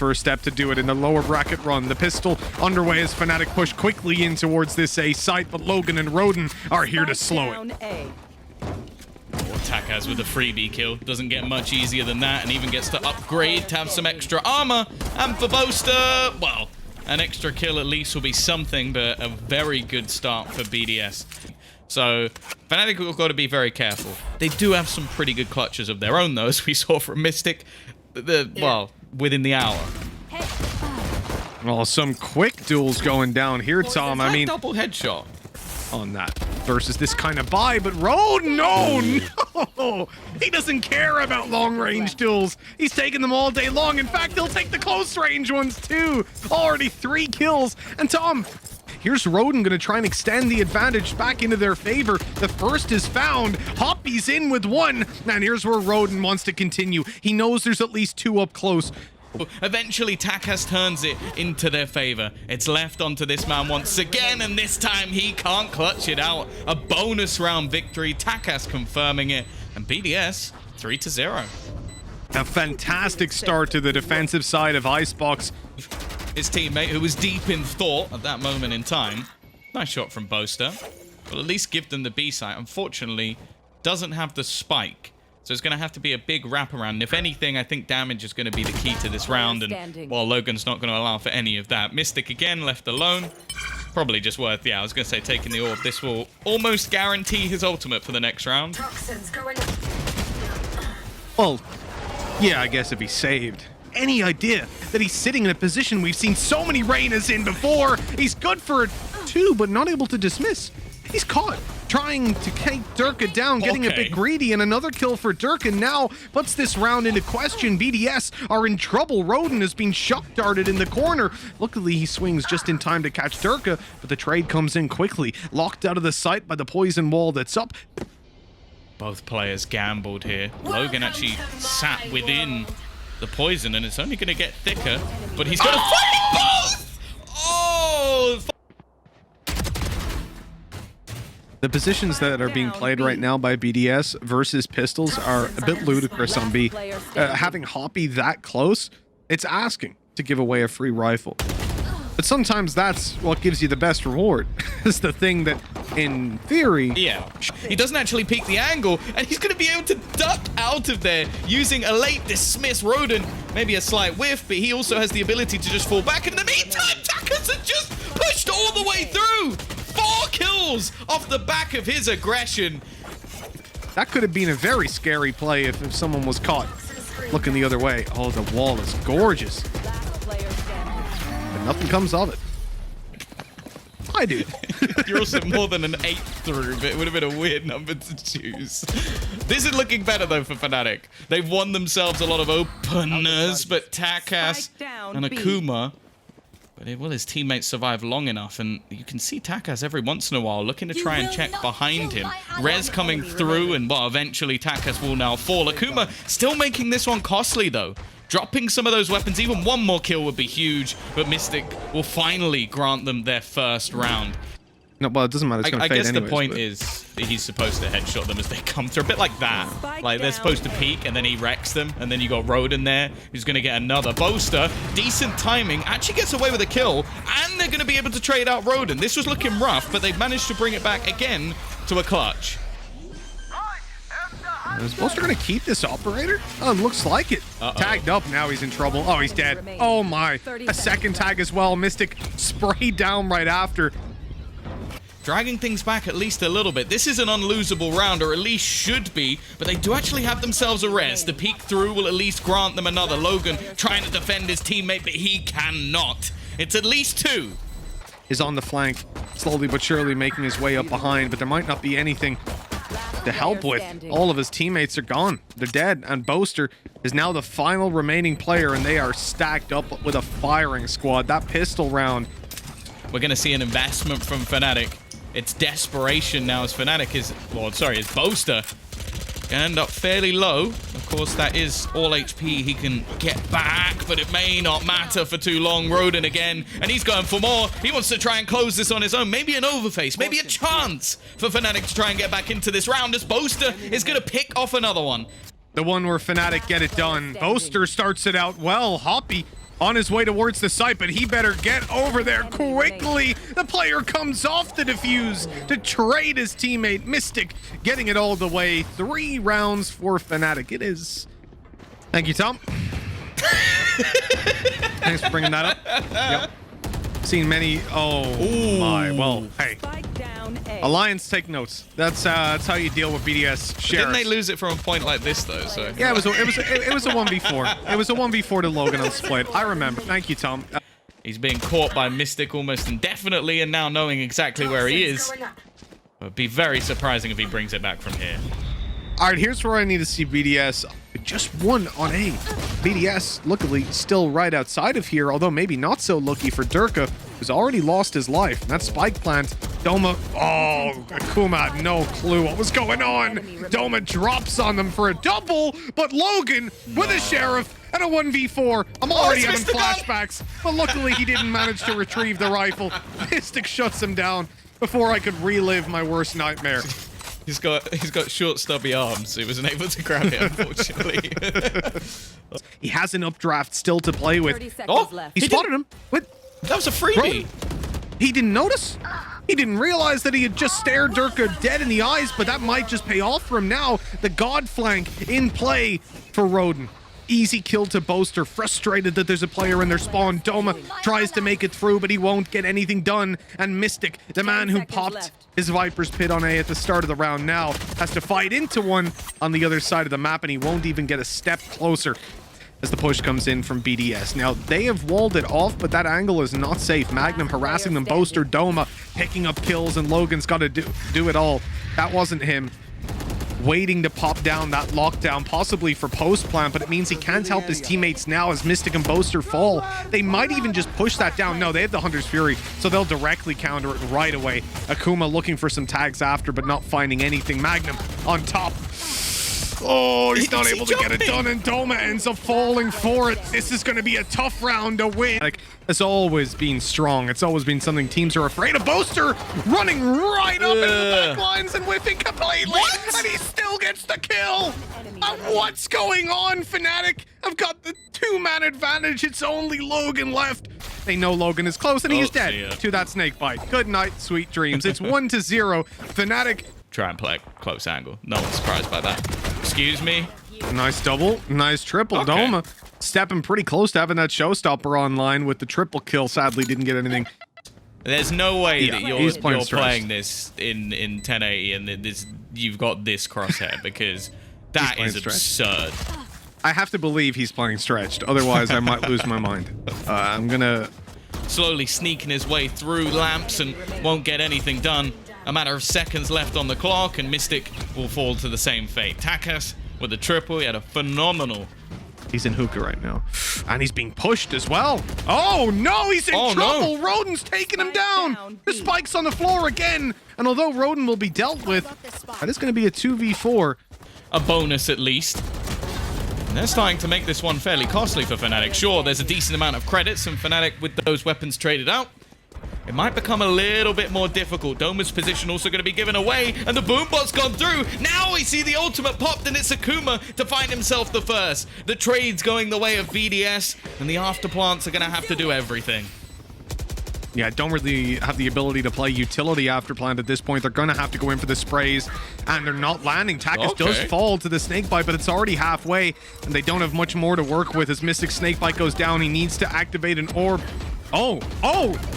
first step to do it in the lower bracket run. The pistol underway as Fnatic push quickly in towards this A site, but Logann and Roden are here to slow it. Takas with a freebie kill. Doesn't get much easier than that, and even gets to upgrade to have some extra armor. And for Boaster, well, an extra kill at least will be something, but a very good start for BDS. So Fnatic have got to be very careful. They do have some pretty good clutches of their own, though, as we saw from Mistic, well, within the hour. Well, some quick duels going down here, Tom. I mean, double headshot on that versus this kind of buy, but Roden, no, he doesn't care about long-range duels. He's taking them all day long. In fact, he'll take the close-range ones too. Already 3 kills. And Tom, here's Roden going to try and extend the advantage back into their favor. The first is found. Hoppy's in with 1. And here's where Roden wants to continue. He knows there's at least 2 up close. Eventually, Takas turns it into their favor. It's left onto this man once again, and this time he can't clutch it out. A bonus round victory, Takas confirming it, and BDS 3-0. A fantastic start to the defensive side of Icebox. His teammate, who was deep in thought at that moment in time. Nice shot from Boaster. Will at least give them the B site. Unfortunately, doesn't have the spike. So it's going to have to be a big wraparound. And if anything, I think damage is going to be the key to this round. And, well, Logann's not going to allow for any of that. Mistic again left alone. Probably just worth, yeah, I was going to say taking the orb. This will almost guarantee his ultimate for the next round. Well, yeah, I guess if he's saved. Any idea that he's sitting in a position we've seen so many Reynas in before? He's good for 2, but not able to dismiss. He's caught trying to take Derke down, getting a bit greedy, and another kill for Derke now puts this round into question. BDS are in trouble. Roden has been shock darted in the corner. Luckily, he swings just in time to catch Derke, but the trade comes in quickly. Locked out of the sight by the poison wall that's up. Both players gambled here. Logann actually sat within the poison, and it's only going to get thicker, but he's going to fight both! Oh! The positions that are being played right now by BDS versus Pistols are a bit ludicrous on B. Having Hoppy that close, it's asking to give away a free rifle. But sometimes that's what gives you the best reward. It's the thing that, in theory... Yeah, he doesn't actually peek the angle, and he's going to be able to duck out of there using a late dismiss. Roden, maybe a slight whiff, but he also has the ability to just fall back. In the meantime, Takas has just pushed all the way through. 4 kills off the back of his aggression. That could have been a very scary play if someone was caught looking the other way. Oh, the wall is gorgeous. But nothing comes of it. I do. You're also more than an 8 through, but it would have been a weird number to choose. This is looking better, though, for Fnatic. They've won themselves a lot of openers, but Takas and Akumaaaaa... But will his teammates survive long enough? And you can see Takas every once in a while looking to try and check behind him. Rez coming through, and well, eventually Takas will now fall. Akumaaaaa still making this one costly, though. Dropping some of those weapons. Even one more kill would be huge. But Mistic will finally grant them their first round. No, well, it doesn't matter. It's going to fade anyways. I guess the point is that he's supposed to headshot them as they come through. A bit like that. Like, they're supposed to peek, and then he wrecks them. And then you got Roden there, who's going to get another. Boaster, decent timing, actually gets away with a kill. And they're going to be able to trade out Roden. This was looking rough, but they've managed to bring it back again to a clutch. Is Boaster going to keep this operator? Oh, looks like it. Tagged up, now he's in trouble. Oh, he's dead. Oh my. A second tag as well. Mistic sprayed down right after. Dragging things back at least a little bit. This is an unlosable round, or at least should be, but they do actually have themselves a res. The peek through will at least grant them another. Logann trying to defend his teammate, but he cannot. It's at least 2. Is on the flank, slowly but surely making his way up behind, but there might not be anything to help with. All of his teammates are gone. They're dead, and Boaster is now the final remaining player, and they are stacked up with a firing squad. That pistol round. We're going to see an investment from Fnatic. It's desperation now as Fnatic is, well, sorry, as Boaster gonna end up fairly low. Of course, that is all HP he can get back, but it may not matter for too long. Roden again, and he's going for more. He wants to try and close this on his own. Maybe an overface, maybe a chance for Fnatic to try and get back into this round as Boaster is gonna pick off another one. The one where Fnatic get it done. Boaster starts it out well. Hoppy on his way towards the site, but he better get over there quickly. The player comes off the defuse to trade his teammate. Mistic getting it all the way. 3 rounds for Fnatic. It is. Thank you, Tom. Thanks for bringing that up. Yep. Seen many. Oh my. Well, hey. Alliance, take notes. That's how you deal with BDS sheriffs. Didn't they lose it from a point like this though? So yeah, it was a 1v4. It was a 1v4 to Logan on split. I remember. Thank you, Tom. He's being caught by Mistic almost indefinitely, and now knowing exactly where he is. It would be very surprising if he brings it back from here. All right, here's where I need to see BDS. Just one on A. BDS, luckily, still right outside of here, although maybe not so lucky for Derke, who's already lost his life. And that spike plant, Doma, oh, Akumaaaaa had no clue what was going on. Doma drops on them for a double, but Logannnn with a sheriff and a 1v4. I'm already having flashbacks, but luckily he didn't manage to retrieve the rifle. Mistic shuts him down before I could relive my worst nightmare. He's got short, stubby arms, so he wasn't able to grab it, unfortunately. He has an updraft still to play with. Oh, he spotted him. What? That was a freebie. He didn't notice. He didn't realize that he had just stared Derke dead in the eyes, but that might just pay off for him now. The God flank in play for Roden. Easy kill to Boaster, frustrated that there's a player in their spawn. Doma tries to make it through, but he won't get anything done. And Mistic, the man who popped his Viper's Pit on A at the start of the round now, has to fight into one on the other side of the map, and he won't even get a step closer as the push comes in from BDS. Now, they have walled it off, but that angle is not safe. Magnum harassing them, Boaster, Doma picking up kills, and Logannn's got to do it all. That wasn't him. Waiting to pop down that lockdown, possibly for post plant, but it means he can't help his teammates now as Mistic and Boaster fall. They might even just push that down. No, they have the Hunter's Fury, so they'll directly counter it right away. Akumaaaaa looking for some tags after, but not finding anything. Magnum on top. Oh, he's not able to get it done, and Doma ends up falling for it. This is going to be a tough round to win. Like, it's always been strong. It's always been something teams are afraid of. Boaster running right up into the back lines and whiffing completely. And he still gets the kill. What's going on, Fnatic? I've got the 2-man advantage. It's only Logannnn left. They know Logannnn is close, and he is dead to that snake bite. Good night, sweet dreams. It's 1-0. Fnatic. Try and play a close angle. No one's surprised by that. Excuse me. Nice double, nice triple. Okay. Doma stepping pretty close to having that showstopper online with the triple kill. Sadly, didn't get anything. There's no way that you're playing this in 1080 and you've got this crosshair, because that is absurd. I have to believe he's playing stretched. Otherwise, I might lose my mind. I'm gonna slowly sneaking his way through lamps and won't get anything done. A matter of seconds left on the clock, and Mistic will fall to the same fate. Takas with a triple. He had a phenomenal. He's in hookah right now. And he's being pushed as well. Oh, no, he's in trouble. No. Roden's taking him down. The spike's on the floor again. And although Roden will be dealt with, that is going to be a 2v4. A bonus at least. And they're starting to make this one fairly costly for Fnatic. Sure, there's a decent amount of credits, and Fnatic with those weapons traded out. It might become a little bit more difficult. Doma's position also going to be given away, and the boombot's gone through. Now we see the ultimate popped, and it's Akumaaaaa to find himself the first. The trade's going the way of BDS, and the afterplants are going to have to do everything. Yeah, don't really have the ability to play utility afterplant at this point. They're going to have to go in for the sprays, and they're not landing. Takas does fall to the snakebite, but it's already halfway, and they don't have much more to work with. As Mistic snakebite goes down, he needs to activate an orb. Oh,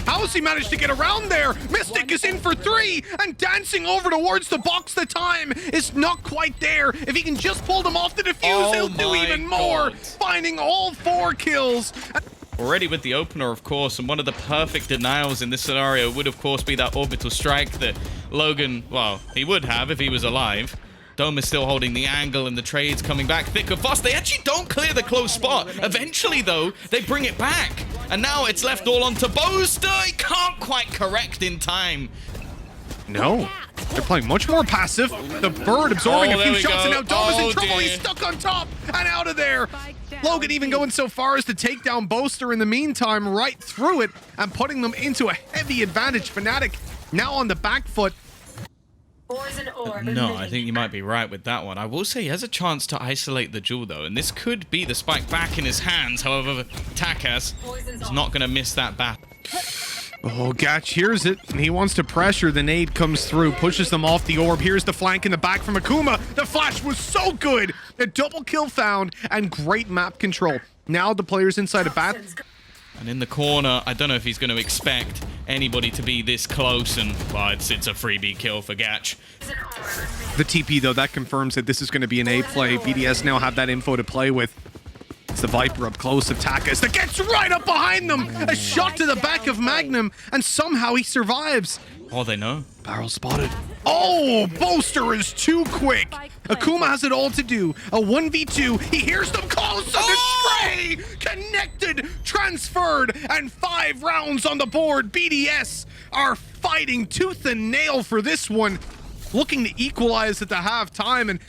how has he managed to get around there? Mistic is in for 3 and dancing over towards the box. The time is not quite there. If he can just pull them off the defuse, he'll do even more. Finding all 4 kills. Already with the opener, of course, and one of the perfect denials in this scenario would, of course, be that orbital strike that Logannnn, well, he would have if he was alive. Doma's still holding the angle, and the trade's coming back thick and fast. They actually don't clear the close spot. Eventually, though, they bring it back. And now it's left all onto Boaster. He can't quite correct in time. No. They're playing much more passive. The bird absorbing a few shots, and now Doma's in trouble. He's stuck on top and out of there. Logannnn even going so far as to take down Boaster in the meantime, right through it, and putting them into a heavy advantage. Fnatic now on the back foot. No, I think you might be right with that one. I will say he has a chance to isolate the jewel, though, and this could be the spike back in his hands. However, Takas is not going to miss that bat. Oh, Gatch hears it, and he wants to pressure. The nade comes through, pushes them off the orb. Here's the flank in the back from Akumaaaaa. The flash was so good. A double kill found, and great map control. Now the players inside a bat. And in the corner, I don't know if he's going to expect anybody to be this close, and well, it's a freebie kill for Gatch. The TP, though, that confirms that this is going to be an A play. BDS now have that info to play with. It's the Viper up close of Takas that gets right up behind them. A shot to the back of Magnum, and somehow he survives. Oh, they know. Barrel spotted. Oh, Boaster is too quick. Akumaaaaa has it all to do. A 1v2. He hears them close on the spray. Connected, transferred, and 5 rounds on the board. BDS are fighting tooth and nail for this one. Looking to equalize at the halftime, and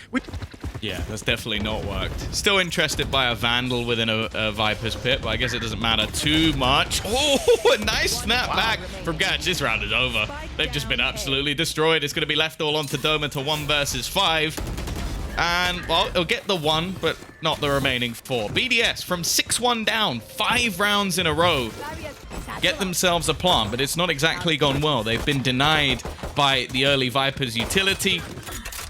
yeah, that's definitely not worked. Still interested by a Vandal within a Viper's pit, but I guess it doesn't matter too much. Oh, a nice snap back from Gatch. This round is over. They've just been absolutely destroyed. It's going to be left all onto Doma to 1 versus 5. And, well, he'll get the 1, but not the remaining 4. BDS from 6-1 down, 5 rounds in a row. Get themselves a plant, but it's not exactly gone well. They've been denied by the early Viper's utility.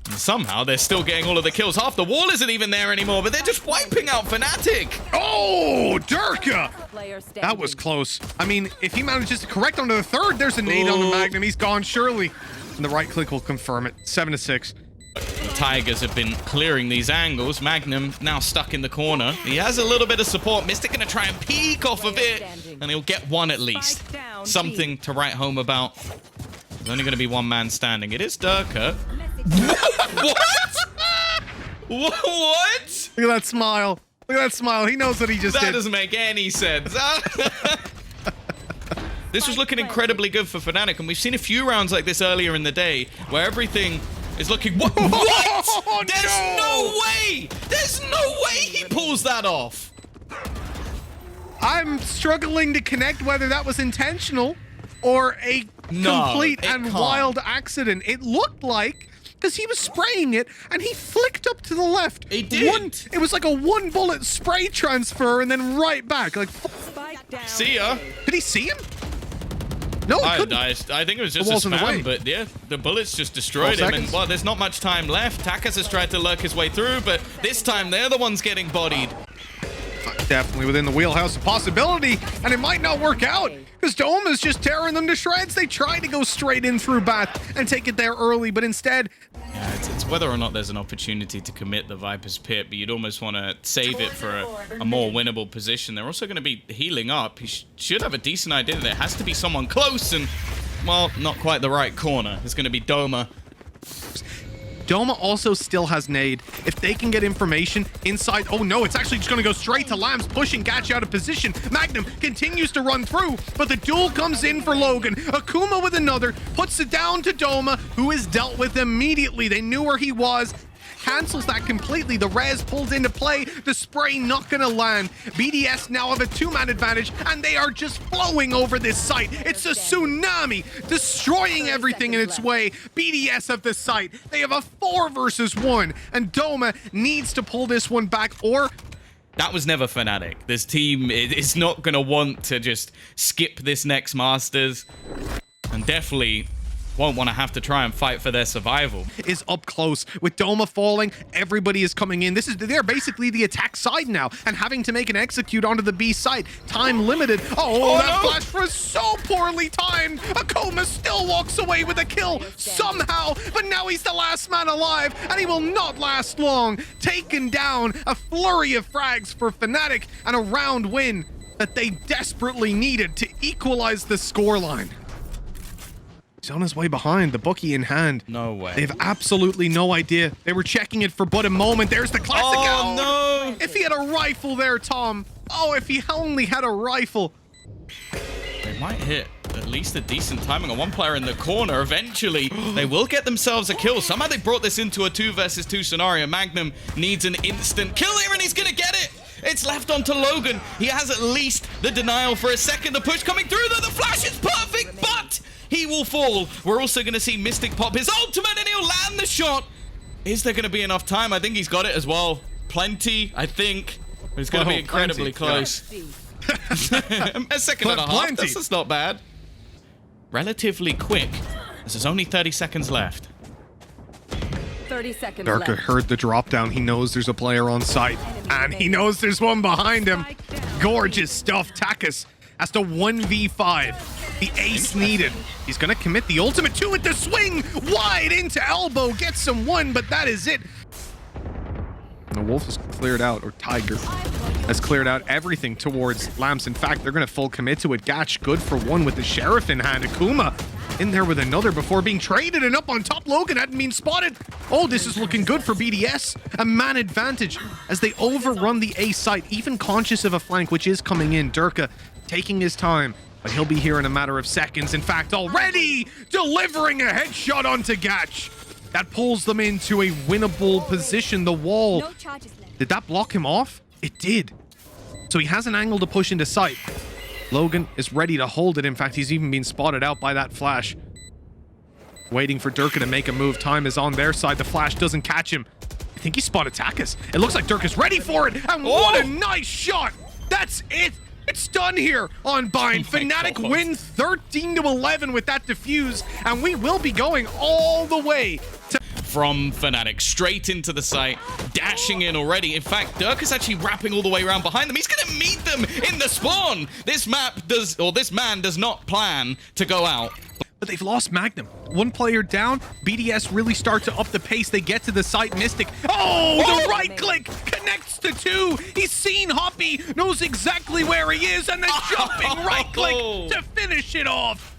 And somehow they're still getting all of the kills. Half the wall isn't even there anymore, but they're just wiping out Fnatic. Oh, Derke! That was close. I mean, if he manages to correct onto the 3rd, there's a nade on the Magnum. He's gone, surely. And the right click will confirm it. 7-6. The Tigers have been clearing these angles. Magnum now stuck in the corner. He has a little bit of support. Mistic going to try and peek off of it, and he'll get 1 at least. Something to write home about. There's only going to be 1 man standing. It is Derke. What? What? Look at that smile. Look at that smile. He knows what he just did. That doesn't make any sense. This was looking incredibly good for Fnatic, and we've seen a few rounds like this earlier in the day where everything is looking... What? Oh, There's no way! There's no way he pulls that off! I'm struggling to connect whether that was intentional or a complete and wild accident. It looked like, because he was spraying it and he flicked up to the left. He did. It was like a 1-bullet spray transfer and then right back. Like, see ya. Did he see him? No, I think it was just a spam, but yeah, the bullets just destroyed him. And well, there's not much time left. Takas has tried to lurk his way through, but this time they're the ones getting bodied. Definitely within the wheelhouse of possibility, and it might not work out because Doma is just tearing them to shreds. They tried to go straight in through bat and take it there early, but instead... Yeah, it's whether or not there's an opportunity to commit the Viper's Pit, but you'd almost want to save it for a more winnable position. They're also going to be healing up. He should have a decent idea that there has to be someone close, and, well, not quite the right corner. It's going to be Doma. Doma also still has nade. If they can get information inside... Oh, no, it's actually just going to go straight to Lambs, pushing Gatch out of position. Magnum continues to run through, but the duel comes in for Logannnn. Akumaaaaa with another, puts it down to Doma, who is dealt with immediately. They knew where he was. Cancels that completely. The res pulls into play. The spray not gonna land. BDS now have a 2-man advantage, and they are just flowing over this site. It's a tsunami, destroying everything in its way. BDS have the site. They have a 4 versus 1, and Doma needs to pull this one back, or... That was never Fnatic. This team is not gonna want to just skip this next Masters, and definitely won't want to have to try and fight for their survival. Is up close with Doma falling. Everybody is coming in. They're basically the attack side now and having to make an execute onto the B side. Time limited. Oh, that flash was so poorly timed. Akumaaaaa still walks away with a kill somehow, but now he's the last man alive and he will not last long. Taken down, a flurry of frags for Fnatic and a round win that they desperately needed to equalize the scoreline. He's on his way behind, the bookie in hand. No way. They have absolutely no idea. They were checking it for but a moment. There's the classic out. No! If he had a rifle there, Tom. Oh, if he only had a rifle. They might hit at least a decent timing on one player in the corner. Eventually, they will get themselves a kill. Somehow they brought this into a 2 versus 2 scenario. Magnum needs an instant kill here, and he's going to get it. It's left onto Logannnn. He has at least the denial for a second. The push coming through, though. The flash is perfect, but... He will fall. We're also going to see Mistic pop his ultimate, and he'll land the shot. Is there going to be enough time? I think he's got it as well. Plenty, I think. But it's going to be incredibly close. A second and a half. That's not bad. Relatively quick, as there's only 30 seconds left. 30 seconds Derke left. heard the drop down. He knows there's a player on site, and he knows there's one behind him. Gorgeous stuff. Takas has to 1v5. The ace needed. He's gonna commit the ultimate 2 with the swing wide into elbow. Gets some 1, but that is it. And the wolf has cleared out, or tiger has cleared out everything towards Lamps. In fact, they're gonna full commit to it. Gatch good for 1 with the sheriff in hand. Akumaaaaa in there with another before being traded, and up on top, Logannnn hadn't been spotted. Oh, this is looking good for BDS. A man advantage as they overrun the A site, even conscious of a flank, which is coming in. Derke taking his time, but he'll be here in a matter of seconds. In fact, already delivering a headshot onto Gatch. That pulls them into a winnable position. The wall, did that block him off? It did. So he has an angle to push into sight. Logannnn is ready to hold it. In fact, he's even been spotted out by that flash. Waiting for Derke to make a move. Time is on their side. The flash doesn't catch him. I think he spotted Takas. It looks like Derke's ready for it. And what a nice shot. That's it. It's done here on Bind. Fnatic win 13-11 with that defuse. And we will be going all the way to... From Fnatic, straight into the site, dashing in already. In fact, Derke is actually wrapping all the way around behind them. He's going to meet them in the spawn. This man does not plan to go out. But they've lost Magnum. 1 player down. BDS really start to up the pace. They get to the site. Mistic. Oh, the right click connects to 2. He's seen Hoppy, knows exactly where he is, and the jumping right click to finish it off.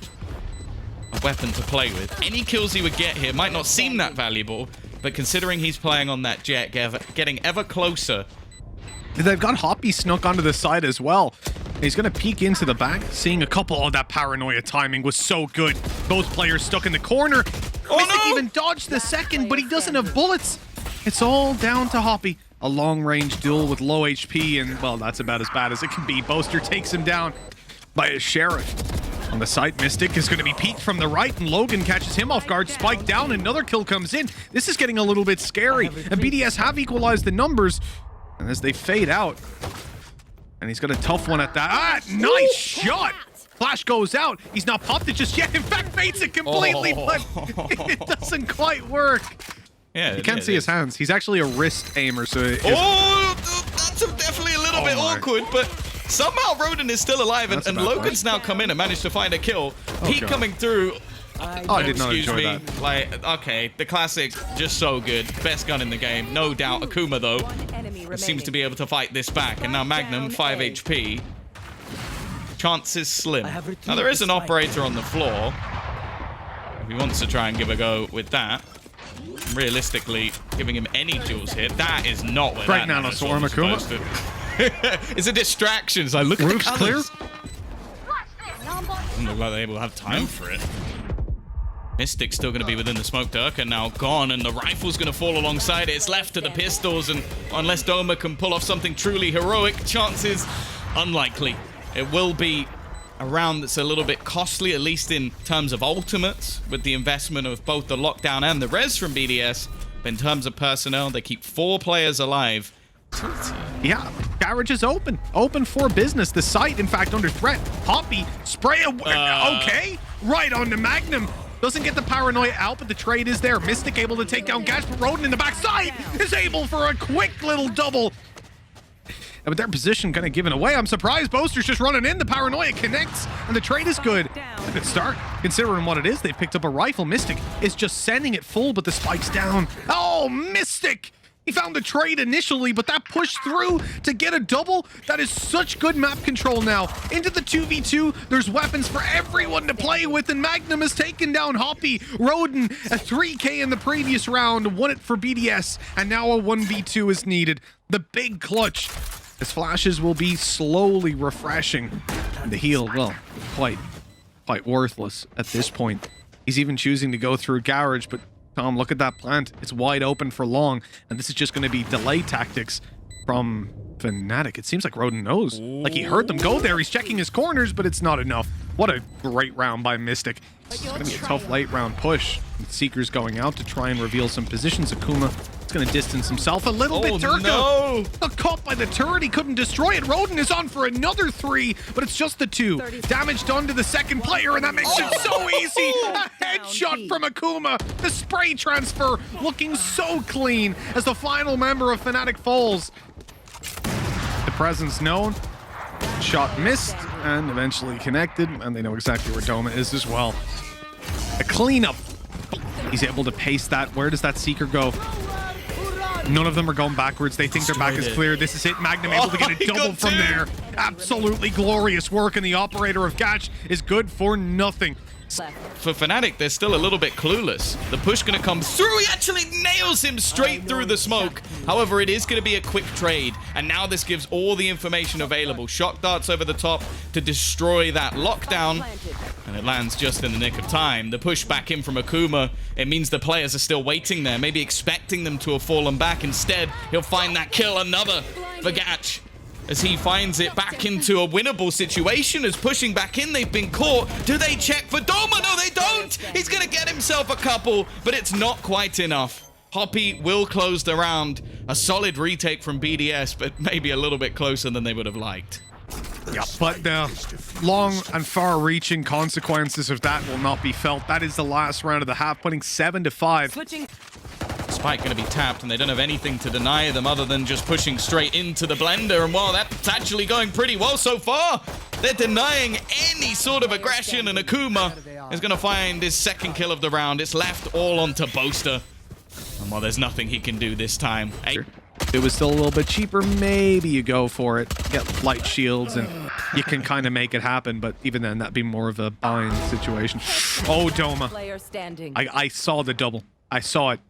A weapon to play with. Any kills he would get here might not seem that valuable, but considering he's playing on that jet, getting ever closer. They've got Hoppy snuck onto the side as well. He's going to peek into the back, seeing a couple. Oh, that paranoia timing was so good. Both players stuck in the corner. Mistic even dodged the second, but he doesn't have bullets. It's all down to Hoppy. A long-range duel with low HP, and, well, that's about as bad as it can be. Boaster takes him down by his sheriff. On the site, Mistic is going to be peeked from the right, and Logannnn catches him off guard. Spike down, another kill comes in. This is getting a little bit scary, and BDS have equalized the numbers. And as they fade out, and he's got a tough one at that. Ah, nice shot! Flash goes out. He's not popped it just yet. In fact, fates it completely, but it doesn't quite work. Yeah, you can't see his hands. He's actually a wrist aimer, so... that's definitely a little bit awkward, but somehow Roden is still alive, and Logannn's now come in and managed to find a kill. Pete coming through. I did not enjoy that. Like, okay, the classic, just so good. Best gun in the game, no doubt. Akumaaaaa, though, seems to be able to fight this back. And now Magnum, 5 HP. Chances slim. Now, there is an operator on the floor. If he wants to try and give a go with that. Realistically, giving him any duels here, that is not where that nanoswarm is supposed to. It's a distraction. So I look at the colors. Doesn't look like they will have time for it. Mistic's still going to be within the smoke. Derke now gone, and the rifle's going to fall alongside it. It's left to the pistols, and unless Doma can pull off something truly heroic, chances unlikely. It will be a round that's a little bit costly, at least in terms of ultimates, with the investment of both the lockdown and the res from BDS. But in terms of personnel, they keep 4 players alive. Yeah, garage is open for business. The site, in fact, under threat. Hoppy, spray okay, right on the Magnum. Doesn't get the paranoia out, but the trade is there. Mistic able to take down Gatch, but Roden in the backside is able for a quick little double. But their position kind of given away. I'm surprised Boaster's just running in. The paranoia connects, and the trade is good. A good start, considering what it is. They've picked up a rifle. Mistic is just sending it full, but the spike's down. Oh, Mistic! He found the trade initially, but that pushed through to get a double. That is such good map control now. Into the 2v2, there's weapons for everyone to play with, and Magnum has taken down Hoppy. Roden, a 3K in the previous round, won it for BDS, and now a 1v2 is needed. The big clutch. His flashes will be slowly refreshing. And the heal, well, quite worthless at this point. He's even choosing to go through garage, but Tom, look at that plant. It's wide open for long, and this is just going to be delay tactics from Fnatic. It seems like Roden knows. Like he heard them go there. He's checking his corners, but it's not enough. What a great round by Mistic. It's going to be a tough late round push. Seeker's going out to try and reveal some positions. Akuma is going to distance himself a little bit. Derke got caught by the turret. He couldn't destroy it. Roden is on for another 3, but it's just the 2. Damage done to the second player, and that makes it so easy. A headshot from Akuma. The spray transfer looking so clean as the final member of Fnatic falls. The presence known. Shot missed and eventually connected, and they know exactly where Doma is as well. A cleanup. He's able to pace that. Where does that Seeker go? None of them are going backwards. They think their back is clear. This is it. Magnum able to get a double from there. Absolutely glorious work, and the operator of Gatch is good for nothing. For Fnatic, they're still a little bit clueless. The push going to come through. He actually nails him straight through the smoke. However, it is going to be a quick trade. And now this gives all the information available. Shock darts over the top to destroy that lockdown. And it lands just in the nick of time. The push back in from Akuma. It means the players are still waiting there, maybe expecting them to have fallen back. Instead, he'll find that kill. Another for Gatch, as he finds it back into a winnable situation. As pushing back in, they've been caught. Do they check for Doma? No, they don't. He's going to get himself a couple, but it's not quite enough. Hoppy will close the round. A solid retake from BDS, but maybe a little bit closer than they would have liked. Yeah, but the long and far-reaching consequences of that will not be felt. That is the last round of the half, putting 7-5. Switching. Spike going to be tapped, and they don't have anything to deny them other than just pushing straight into the blender. And while that's actually going pretty well so far, they're denying any sort of aggression, and Akuma is going to find his second kill of the round. It's left all onto Boaster. And while there's nothing he can do this time, If it was still a little bit cheaper, maybe you go for it. Get light shields and you can kind of make it happen, but even then, that'd be more of a bind situation. Oh, Doma. Player standing. I saw the double. I saw it.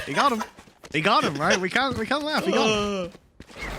He got him. He got him, right? We can't laugh. He got him.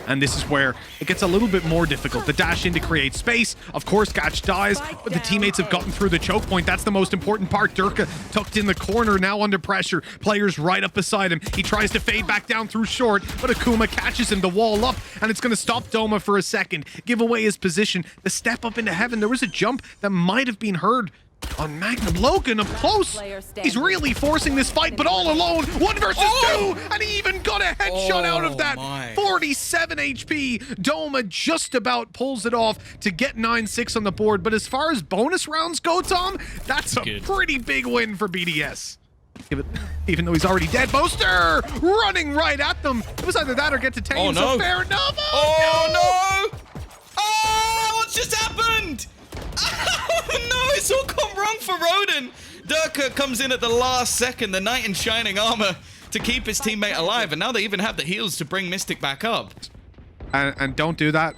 And this is where it gets a little bit more difficult. The dash in to create space. Of course, Gatch dies, but the teammates have gotten through the choke point. That's the most important part. Derke tucked in the corner, now under pressure. Players right up beside him. He tries to fade back down through short, but Akuma catches him to wall up, and it's going to stop Doma for a second. Give away his position. The step up into heaven. There was a jump that might have been heard on Magnum. Logannnn up close. He's really forcing this fight, but all alone. 1 versus 2, and he even got a headshot out of that. 47 HP. Doma just about pulls it off to get 9-6 on the board. But as far as bonus rounds go, Tom, that's a pretty big win for BDS. Even though he's already dead. Boaster running right at them. It was either that or get to Tame. So fair enough. Oh no! Oh, what's just happened? Oh no, it's all gone wrong for Roden. Derke comes in at the last second, the knight in shining armor, to keep his teammate alive, and now they even have the heals to bring Mistic back up. And don't do that.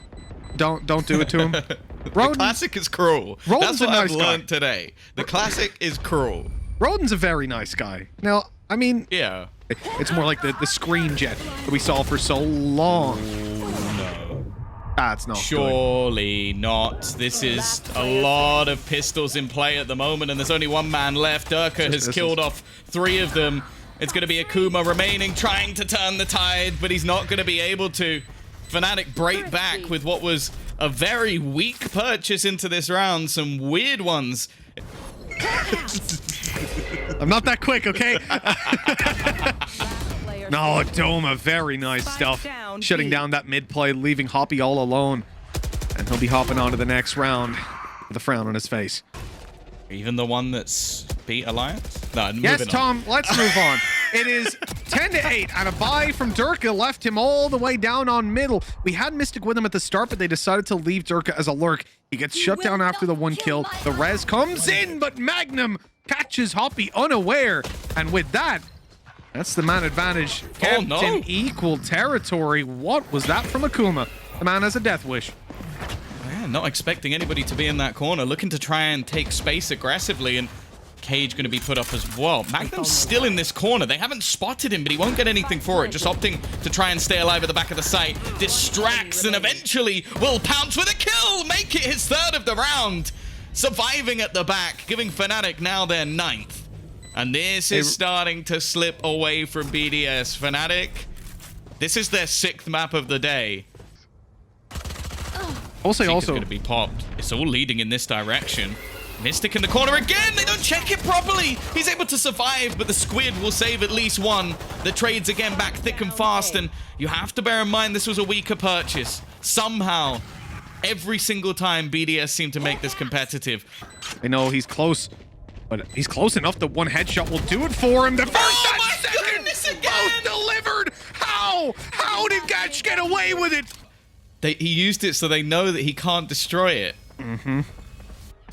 Don't do it to him. The classic is cruel. Roden's That's what I've nice learned guy. today. The classic is cruel. Roden's a very nice guy. Now, I mean, Yeah. it's more like the screen jet that we saw for so long. That's not Surely not. This is a lot of pistols in play at the moment, and there's only one man left. Derke has killed off 3 of them. It's going to be Akuma remaining, trying to turn the tide, but he's not going to be able to. Fnatic break back with what was a very weak purchase into this round. Some weird ones. I'm not that quick, okay? No, Doma, very nice stuff. Shutting down that mid play, leaving Hoppy all alone. And he'll be hopping on to the next round with a frown on his face. Even the one that's beat Alliance? No, yes, Tom, let's move on. It is 10-8, and a buy from Derke left him all the way down on middle. We had Mistic with him at the start, but they decided to leave Derke as a lurk. He gets shut down after the 1 kill. The res comes in, but Magnum catches Hoppy unaware. And with that, that's the man advantage kept in equal territory. What was that from Akuma? The man has a death wish. Man, not expecting anybody to be in that corner, looking to try and take space aggressively, and Cage going to be put up as well. Magnum's still in this corner. They haven't spotted him, but he won't get anything for it. Just opting to try and stay alive at the back of the site. Distracts and eventually will pounce with a kill. Make it his 3rd of the round. Surviving at the back, giving Fnatic now their 9th. And this is starting to slip away from BDS. Fnatic, this is their 6th map of the day. I'll say also going to be popped. It's all leading in this direction. Mistic in the corner again. They don't check it properly. He's able to survive, but the squid will save at least one. The trade's again back thick and fast, and you have to bear in mind this was a weaker purchase. Somehow, every single time BDS seemed to make this competitive. I know he's close, but he's close enough that one headshot will do it for him. The first and second both delivered. How did Gatch get away with it? He used it so they know that he can't destroy it.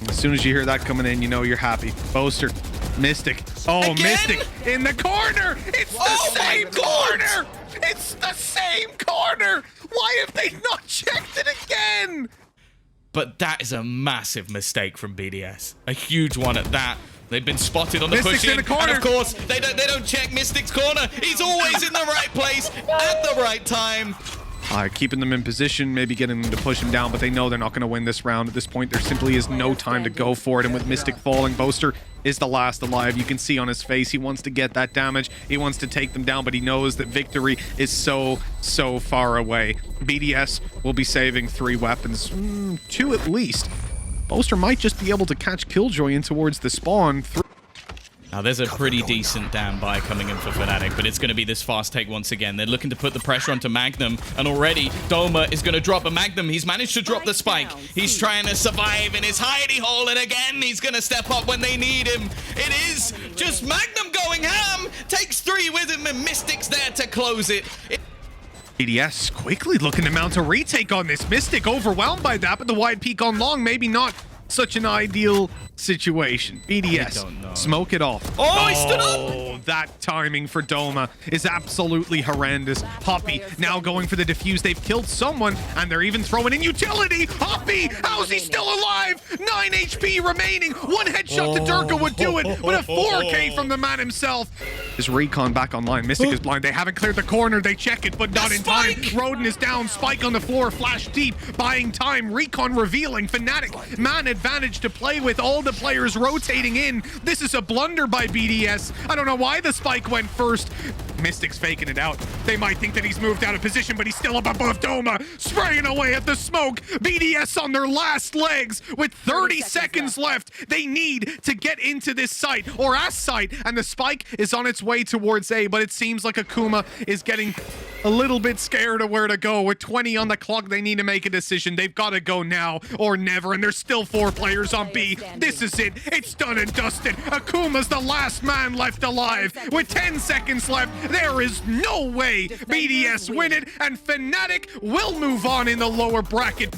As soon as you hear that coming in, you know you're happy. Boaster, Mistic. Oh, Again? Mistic in the corner. It's the same corner. It's the same corner. Why have they not checked it again? But that is a massive mistake from BDS. A huge one at that. They've been spotted on the Mystic's push in the corner. And of course, they don't check Mystic's corner. He's always in the right place at the right time. Keeping them in position, maybe getting them to push him down, but they know they're not going to win this round. At this point, there simply is no time to go for it. And with Mistic falling, Boaster is the last alive. You can see on his face, he wants to get that damage. He wants to take them down, but he knows that victory is so far away. BDS will be saving 3 weapons, 2 at least. Boaster might just be able to catch Killjoy in towards the spawn. Now, there's a pretty decent down buy coming in for Fnatic, but it's going to be this fast take once again. They're looking to put the pressure onto Magnum, and already Doma is going to drop a Magnum. He's managed to drop the spike. He's trying to survive in his hidey hole, and again, he's going to step up when they need him. It is just Magnum going ham, takes 3 with him, and Mistic's there to close it. BDS quickly looking to mount a retake on this. Mistic overwhelmed by that, but the wide peak on long, maybe not such an ideal situation. BDS, smoke it off. Oh, he stood up! Oh, that timing for Doma is absolutely horrendous. Hoppy now going for the defuse. They've killed someone, and they're even throwing in utility. Hoppy, how's he still alive? 9 HP remaining. 1 headshot to Derke would do it, but a 4K from the man himself. His recon back online. Mistic is blind. They haven't cleared the corner. They check it, but not in time. Roden is down. Spike on the floor. Flash deep. Buying time. Recon revealing. Fnatic, man advantage to play with. All the players rotating in. This is a blunder by BDS. I don't know why the spike went first. Mistic's faking it out. They might think that he's moved out of position, but he's still up above Doma, spraying away at the smoke. BDS on their last legs with 30 seconds left. They need to get into this site, or as site, and the spike is on its way towards A, but it seems like Akumaaaaa is getting a little bit scared of where to go. With 20 on the clock, they need to make a decision. They've got to go now or never, and there's still 4 players on B. This is it. It's done and dusted. Akumaa's the last man left alive. With 10 seconds left, there is no way BDS win it, and Fnatic will move on in the lower bracket.